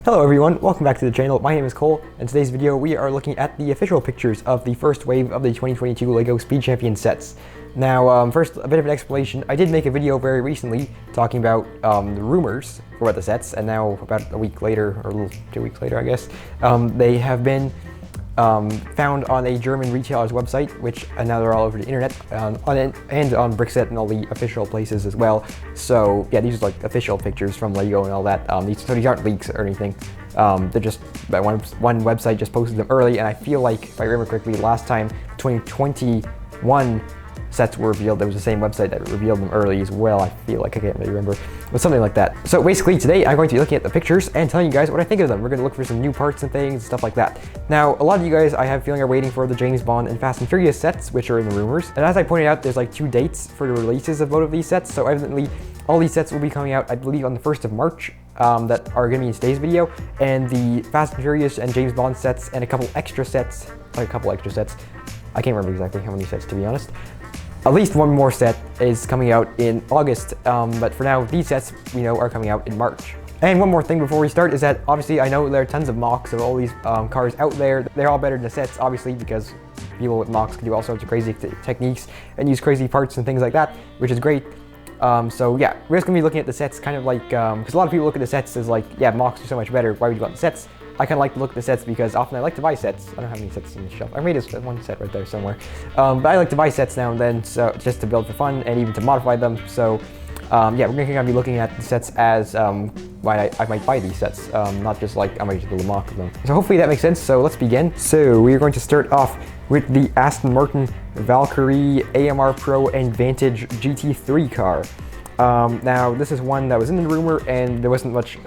Hello everyone, welcome back to the channel. My name is Cole, and in today's video we are looking at the official pictures of the first wave of the 2022 LEGO Speed Champion sets. Now, first, a bit of an explanation. I did make a video very recently talking about the rumors about the sets, and now about a week later, or 2 weeks later I guess, they have been found on a German retailer's website, which now they're all over the internet, and on Brickset and all the official places as well. So yeah, these are like official pictures from LEGO and all that. These aren't leaks or anything. They're just one website just posted them early, and I feel like, if I remember correctly, last time 2021 sets were revealed, there was the same website that revealed them early as well. I feel like, I can't really remember, but something like that. So basically today I'm going to be looking at the pictures and telling you guys what I think of them. We're going to look for some new parts and things and stuff like that. Now, a lot of you guys, I have a feeling, are waiting for the James Bond and Fast and Furious sets, which are in the rumors. And as I pointed out, there's like 2 dates for the releases of both of these sets, so evidently all these sets will be coming out, I believe, on the 1st of March. That are going to be in today's video, and the Fast and Furious and James Bond sets and a couple extra sets, I can't remember exactly how many sets, to be honest. At least one more set is coming out in August, but for now, these sets, we know, are coming out in March. And one more thing before we start is that, obviously, I know there are tons of mocks of all these cars out there. They're all better than the sets, obviously, because people with mocks can do all sorts of crazy techniques and use crazy parts and things like that, which is great. So yeah, we're just going to be looking at the sets kind of like, because a lot of people look at the sets as like, yeah, mocks are so much better, why would you want the sets? I kind of like to look at the sets because often I like to buy sets. I don't have any sets on the shelf. I made one set right there somewhere. But I like to buy sets now and then, so just to build for fun and even to modify them. So yeah, we're going to be looking at the sets as why I might buy these sets, not just like I might just build a mock of them. So hopefully that makes sense, so let's begin. So we're going to start off with the Aston Martin Valkyrie AMR Pro and Vantage GT3 car. Now this is one that was in the rumor, and there wasn't much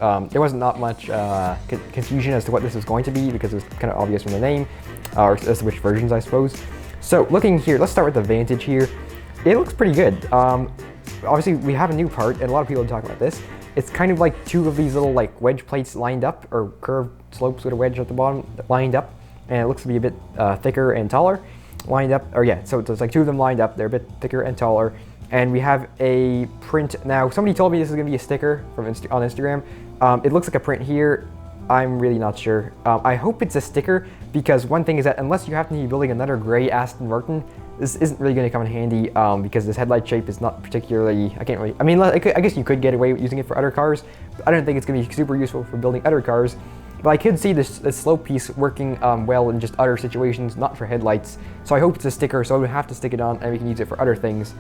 confusion as to what this was going to be, because it was kind of obvious from the name, or as to which versions, I suppose. So looking here, let's start with the Vantage here. It looks pretty good. Obviously we have a new part, and a lot of people are talking about this. It's kind of like 2 of these little like wedge plates lined up, or curved slopes with a wedge at the bottom lined up, and it looks to be a bit thicker and taller lined up, or yeah, so it's like 2 of them lined up. They're a bit thicker and taller. And we have a print. Now, somebody told me this is going to be a sticker from on Instagram. It looks like a print here. I'm really not sure. I hope it's a sticker, because one thing is that unless you happen to be building another gray Aston Martin, this isn't really going to come in handy, because this headlight shape is not particularly, I guess you could get away with using it for other cars, but I don't think it's going to be super useful for building other cars. But I could see this slope piece working well in just other situations, not for headlights. So I hope it's a sticker, so I would have to stick it on and we can use it for other things.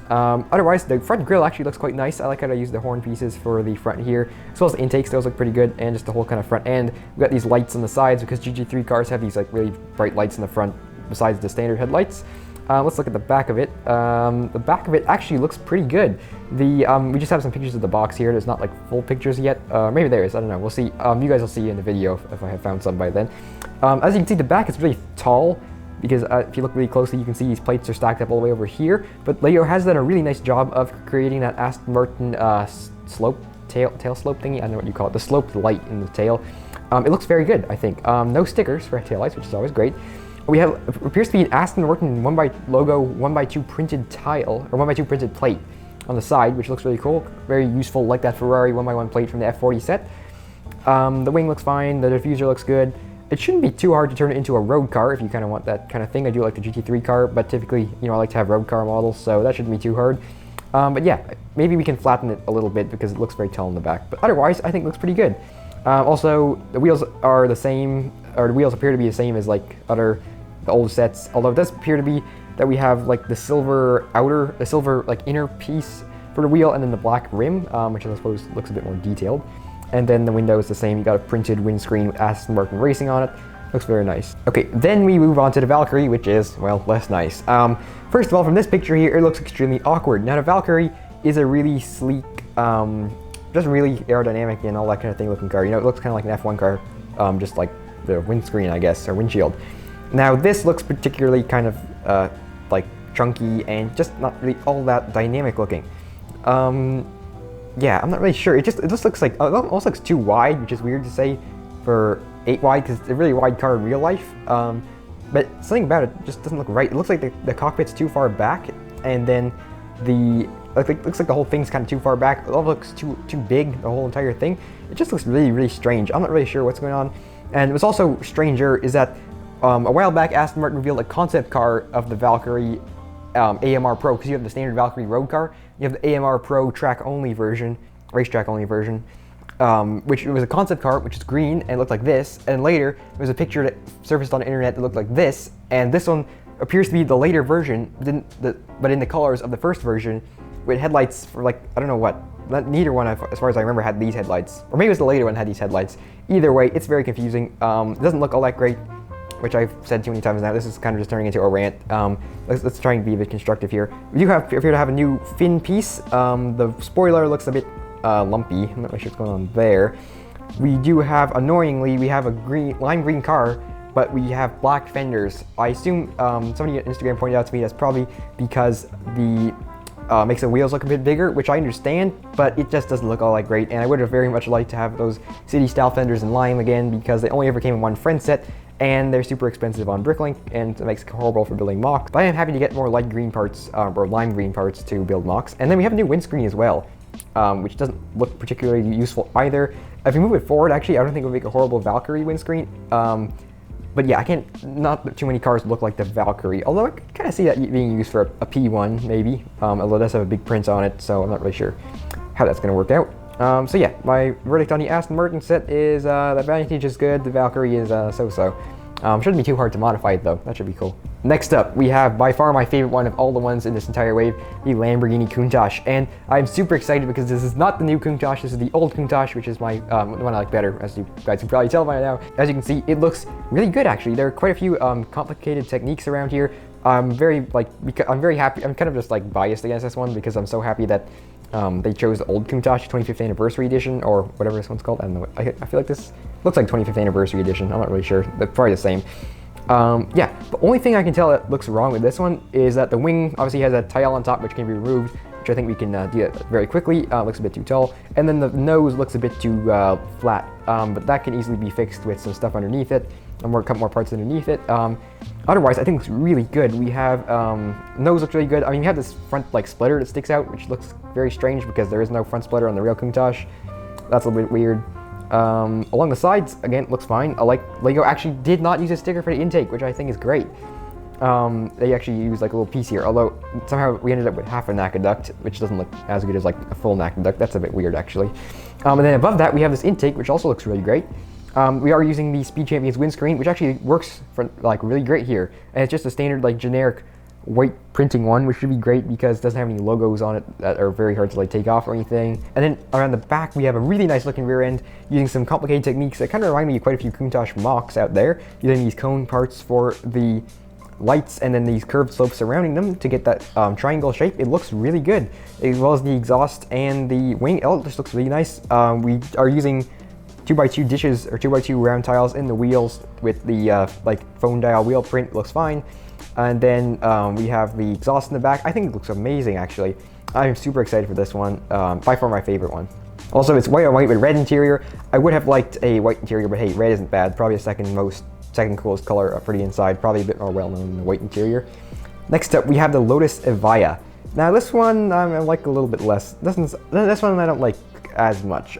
Otherwise, the front grille actually looks quite nice. I like how they use the horn pieces for the front here, as well as the intakes. Those look pretty good, and just the whole kind of front end. We've got these lights on the sides, because GT3 cars have these like really bright lights in the front besides the standard headlights. Let's look at the back of it. The back of it actually looks pretty good. We just have some pictures of the box here. There's not like full pictures yet. Maybe there is, I don't know, we'll see. You guys will see in the video if I have found some by then. As you can see, the back is really tall, because if you look really closely, you can see these plates are stacked up all the way over here. But LEGO has done a really nice job of creating that Aston Martin tail slope thingy. I don't know what you call it, the sloped light in the tail. It looks very good, I think. No stickers for tail lights, which is always great. We have appears to be an Aston Martin 1x2 printed tile, or 1x2 printed plate on the side, which looks really cool. Very useful, like that Ferrari 1x1 plate from the F40 set. The wing looks fine. The diffuser looks good. It shouldn't be too hard to turn it into a road car if you kind of want that kind of thing. I do like the GT3 car, but typically, you know, I like to have road car models, so that shouldn't be too hard. But yeah, maybe we can flatten it a little bit because it looks very tall in the back. But otherwise, I think it looks pretty good. Also, the wheels are the same, or the wheels appear to be the same as like the old sets. Although it does appear to be that we have like the silver like inner piece for the wheel, and then the black rim, which I suppose looks a bit more detailed. And then the window is the same. You got a printed windscreen with Aston Martin Racing on it. Looks very nice. Okay, then we move on to the Valkyrie, which is, well, less nice. First of all, from this picture here, it looks extremely awkward. Now, the Valkyrie is a really sleek, just really aerodynamic and all that kind of thing looking car. You know, it looks kind of like an F1 car, just like the windscreen, I guess, or windshield. Now, this looks particularly kind of like chunky and just not really all that dynamic looking. Yeah, I'm not really sure. It just looks like, it almost looks too wide, which is weird to say for 8 wide, because it's a really wide car in real life. But something about it just doesn't look right. It looks like the cockpit's too far back, and then the like it looks like the whole thing's kind of too far back. It all looks too big, the whole entire thing. It just looks really strange. I'm not really sure what's going on. And what's also stranger is that a while back, Aston Martin revealed a concept car of the Valkyrie AMR Pro, because you have the standard Valkyrie road car, you have the AMR Pro track-only version, racetrack-only version, which was a concept car, which is green and looked like this, and later there was a picture that surfaced on the internet that looked like this, and this one appears to be the later version, but in the colors of the first version, with headlights for like, I don't know what, neither one, as far as I remember, had these headlights, or maybe it was the later one that had these headlights. Either way, it's very confusing. It doesn't look all that great, which I've said too many times now. This is kind of just turning into a rant. Let's try and be a bit constructive here. We do appear to have a new fin piece. The spoiler looks a bit lumpy. I'm not really sure what's going on there. We do have, annoyingly, we have a lime green car, but we have black fenders. I assume somebody on Instagram pointed out to me that's probably because the makes the wheels look a bit bigger, which I understand, but it just doesn't look all that great. And I would have very much liked to have those city style fenders in lime again, because they only ever came in one friend set, and they're super expensive on Bricklink, and it makes it horrible for building mocks. But I am happy to get more light green parts, or lime green parts to build mocks. And then we have a new windscreen as well, which doesn't look particularly useful either. If you move it forward, actually, I don't think it would make a horrible Valkyrie windscreen. But yeah, not too many cars look like the Valkyrie, although I can kind of see that being used for a P1 maybe, although it does have a big print on it, so I'm not really sure how that's going to work out. So yeah, my verdict on the Aston Martin set is the Vantage is good, the Valkyrie is so-so. Shouldn't be too hard to modify it though, that should be cool. Next up, we have by far my favorite one of all the ones in this entire wave, the Lamborghini Countach. And I'm super excited because this is not the new Countach, this is the old Countach, which is my the one I like better, as you guys can probably tell by now. As you can see, it looks really good actually. There are quite a few complicated techniques around here. I'm very happy, I'm kind of just like biased against this one because I'm so happy that they chose the old Countach 25th anniversary edition, or whatever this one's called. I don't know. I feel like this looks like 25th anniversary edition. I'm not really sure, but probably the same. Yeah, the only thing I can tell that looks wrong with this one is that the wing obviously has a tile on top which can be removed, which I think we can do that very quickly. Looks a bit too tall. And then the nose looks a bit too flat, but that can easily be fixed with some stuff underneath it, and a couple more parts underneath it. Otherwise, I think it looks really good. We have, nose looks really good. I mean, you have this front like splitter that sticks out, which looks very strange because there is no front splitter on the real Countach. That's a little bit weird. Along the sides, again, looks fine. I like Lego actually did not use a sticker for the intake, which I think is great. They actually used like a little piece here, although somehow we ended up with half a NACA duct, which doesn't look as good as like a full NACA duct. That's a bit weird actually. And then above that, we have this intake, which also looks really great. We are using the Speed Champions windscreen, which actually works for like really great here. And it's just a standard like generic white printing one, which should be great because it doesn't have any logos on it that are very hard to like take off or anything. And then around the back, we have a really nice looking rear end using some complicated techniques that kind of remind me of quite a few Countach mocks out there, using these cone parts for the lights and then these curved slopes surrounding them to get that triangle shape. It looks really good, as well as the exhaust and the wing. Oh, this looks really nice. We are using 2x2 dishes or 2x2 round tiles in the wheels with the like phone dial wheel print. Looks fine. And then we have the exhaust in the back. I think it looks amazing actually. I'm super excited for this one. By far my favorite one. Also, it's white on white with red interior. I would have liked a white interior, but hey, red isn't bad. Probably a second coolest color for the inside. Probably a bit more well known than the white interior. Next up, we have the Lotus Evora. Now this one I like a little bit less. This one I don't like as much.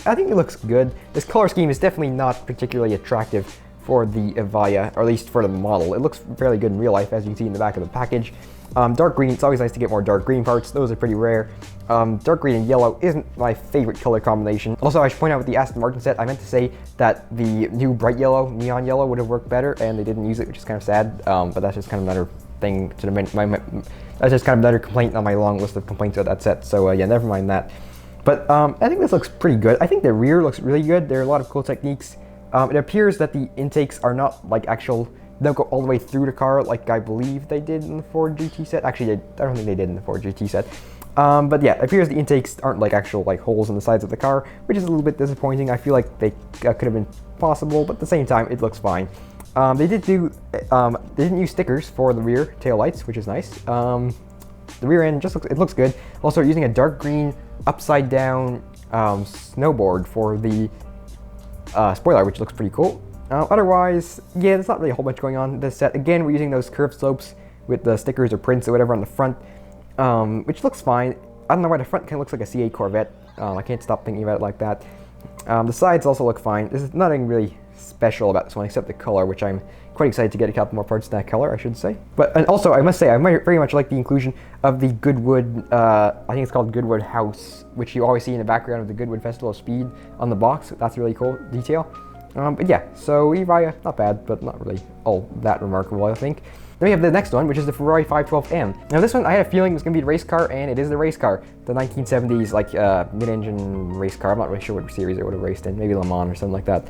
I think it looks good. This color scheme is definitely not particularly attractive for the Evora, or at least for the model. It looks fairly good in real life, as you can see in the back of the package. Dark green, it's always nice to get more dark green parts. Those are pretty rare. Dark green and yellow isn't my favorite color combination. Also, I should point out with the Aston Martin set, I meant to say that the new bright yellow, neon yellow, would have worked better, and they didn't use it, which is kind of sad. But that's just kind of another thing to that's just kind of another complaint on my long list of complaints about that set. So yeah, never mind that. But I think this looks pretty good. I think the rear looks really good. There are a lot of cool techniques. It appears that the intakes are not like actual, they don't go all the way through the car like I believe they did in the Ford GT set. Actually, I don't think they did in the Ford GT set. But yeah, it appears the intakes aren't like actual like holes in the sides of the car, which is a little bit disappointing. I feel like they could have been possible, but at the same time, it looks fine. They didn't use stickers for the rear tail lights, which is nice. The rear end just looks good. Also, using a dark green upside down snowboard for the spoiler, which looks pretty cool. Otherwise, yeah, there's not really a whole bunch going on in this set. Again, we're using those curved slopes with the stickers or prints or whatever on the front. which looks fine. I don't know why the front kind of looks like a C8 Corvette. I can't stop thinking about it like that. The sides also look fine. There's nothing really special about this one except the color, which I'm quite excited to get a couple more parts in that color, I should say. And also, I must say, I very much like the inclusion of the Goodwood, I think it's called Goodwood House, which you always see in the background of the Goodwood Festival of Speed on the box. That's a really cool detail. But yeah, so Evora, not bad, but not really all that remarkable, I think. Then we have the next one, which is the Ferrari 512M. Now this one, I had a feeling it was going to be the race car, and it is the race car. The 1970s, like, mid-engine race car. I'm not really sure what series it would have raced in. Maybe Le Mans or something like that.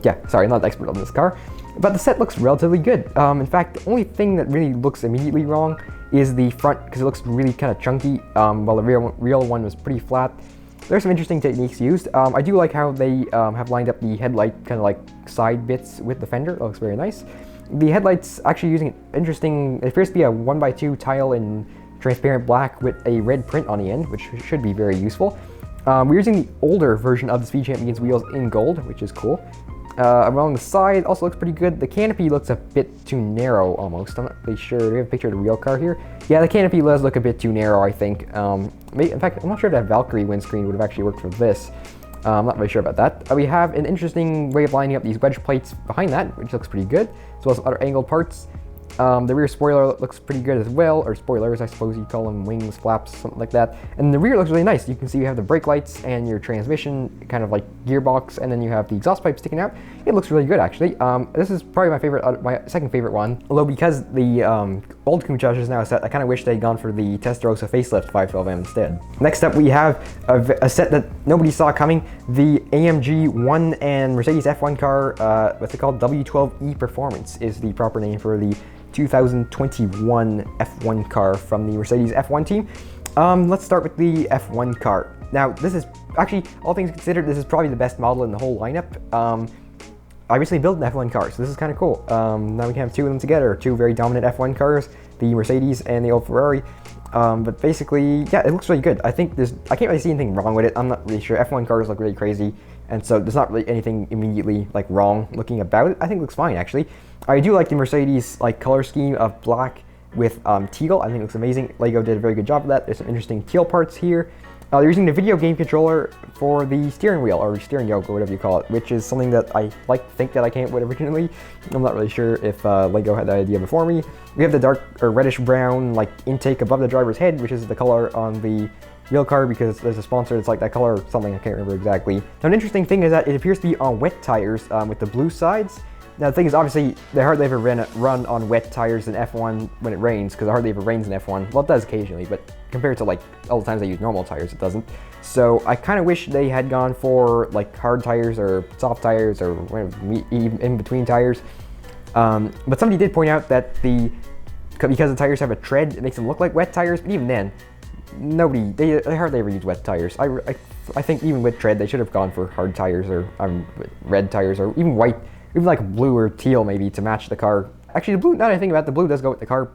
Yeah, sorry, not an expert on this car. But the set looks relatively good. In fact, the only thing that really looks immediately wrong is the front, because it looks really kind of chunky, while the real one was pretty flat. There's some interesting techniques used. I do like how they have lined up the headlight kind of like side bits with the fender. It looks very nice. The headlights actually using an interesting, it appears to be a 1x2 tile in transparent black with a red print on the end, which should be very useful. We're using the older version of the Speed Champions wheels in gold, which is cool. Along the side also looks pretty good. The canopy looks a bit too narrow almost. I'm not really sure. Do we have a picture of the real car here? Yeah, the canopy does look a bit too narrow, I think. In fact, I'm not sure if that Valkyrie windscreen would have actually worked for this. I'm not really sure about that. We have an interesting way of lining up these wedge plates behind that, which looks pretty good, as well as other angled parts. The rear spoiler looks pretty good as well, or spoilers, I suppose you'd call them, wings, flaps, something like that. And the rear looks really nice. You can see you have the brake lights and your transmission, kind of like gearbox, and then you have the exhaust pipe sticking out. It looks really good, actually. This is probably my favorite, my second favorite one. Although because the old Countach is now set, I kind of wish they'd gone for the Testarossa facelift 512M instead. Next up, we have a set that nobody saw coming, the AMG One and Mercedes F1 car. What's it called? W12E Performance is the proper name for the 2021 F1 car from the Mercedes F1 team. Let's start with the F1 car. Now, this is actually, all things considered, this is probably the best model in the whole lineup. I recently built an F1 car, so this is kind of cool. Now we can have two of them together, two very dominant F1 cars, the Mercedes and the old Ferrari. But basically, yeah, it looks really good. I think I can't really see anything wrong with it. I'm not really sure. F1 cars look really crazy, and so there's not really anything immediately like wrong looking about it. I think it looks fine, actually. I do like the Mercedes like color scheme of black with teal. I think it looks amazing. Lego did a very good job of that. There's some interesting teal parts here. They're using the video game controller for the steering wheel, or steering yoke, or whatever you call it, which is something that I think that I came up with originally. I'm not really sure if Lego had that idea before me. We have the dark or reddish brown like intake above the driver's head, which is the color on the real car because there's a sponsor that's like that color or something, I can't remember exactly. Now, an interesting thing is that it appears to be on wet tires with the blue sides. Now, the thing is, obviously, they hardly ever run on wet tires in F1 when it rains, because it hardly ever rains in F1. Well, it does occasionally, but compared to, like, all the times I use normal tires, it doesn't. So I kind of wish they had gone for, like, hard tires or soft tires or in-between tires. But somebody did point out that because the tires have a tread, it makes them look like wet tires, but even then, they hardly ever use wet tires. I think even with tread, they should have gone for hard tires or red tires or even white. Even like blue or teal maybe to match the car. Actually, the blue, now that I think about it, the blue does go with the car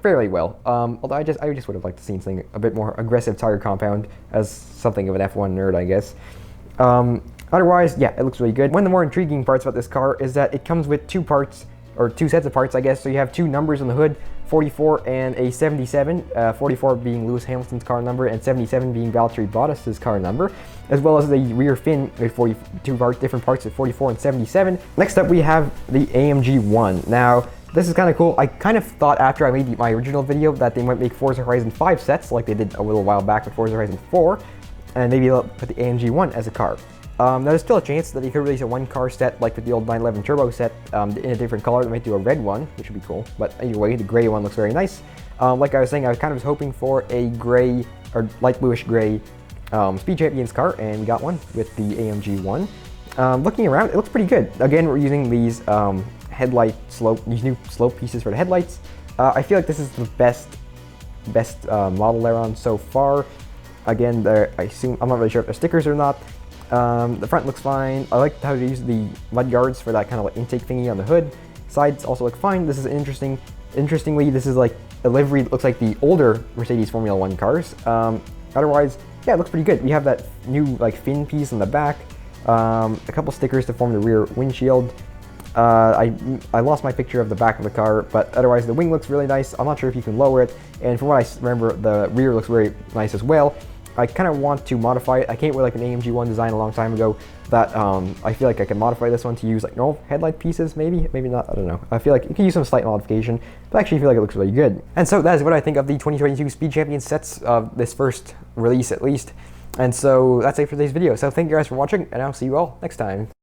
fairly well. Although I just would have liked to see something a bit more aggressive tire compound as something of an F1 nerd, I guess. Otherwise, yeah, it looks really good. One of the more intriguing parts about this car is that it comes with two sets of parts, I guess. So you have two numbers on the hood, 44 and a 77, 44 being Lewis Hamilton's car number and 77 being Valtteri Bottas's car number, as well as the rear fin with 42 different parts at 44 and 77. Next up, we have the AMG One. Now, this is kind of cool. I kind of thought after I made my original video that they might make Forza Horizon 5 sets like they did a little while back with Forza Horizon 4, and maybe they'll put the AMG One as a car. Now, there's still a chance that they could release a one-car set like with the old 911 Turbo set in a different color. They might do a red one, which would be cool. But either way, the gray one looks very nice. Like I was saying, I kind of was hoping for a gray or light bluish gray Speed Champions car, and we got one with the AMG One. Looking around, it looks pretty good. Again, we're using these these new slope pieces for the headlights. I feel like this is the best model they're on so far. Again, I'm not really sure if they're stickers or not. The front looks fine. I like how they use the mud guards for that kind of like intake thingy on the hood. Sides also look fine. This is interestingly, this is like a livery that looks like the older Mercedes Formula One cars. Otherwise, yeah, it looks pretty good. We have that new like fin piece on the back, a couple stickers to form the rear windshield. I lost my picture of the back of the car, but otherwise the wing looks really nice. I'm not sure if you can lower it, and from what I remember, the rear looks very nice as well. I kind of want to modify it. I came with like an AMG One design a long time ago that I feel like I can modify this one to use like normal headlight pieces, maybe not, I don't know. I feel like you can use some slight modification, but I actually feel like it looks really good. And so that is what I think of the 2022 Speed Champion sets of this first release at least. And so that's it for today's video. So thank you guys for watching, and I'll see you all next time.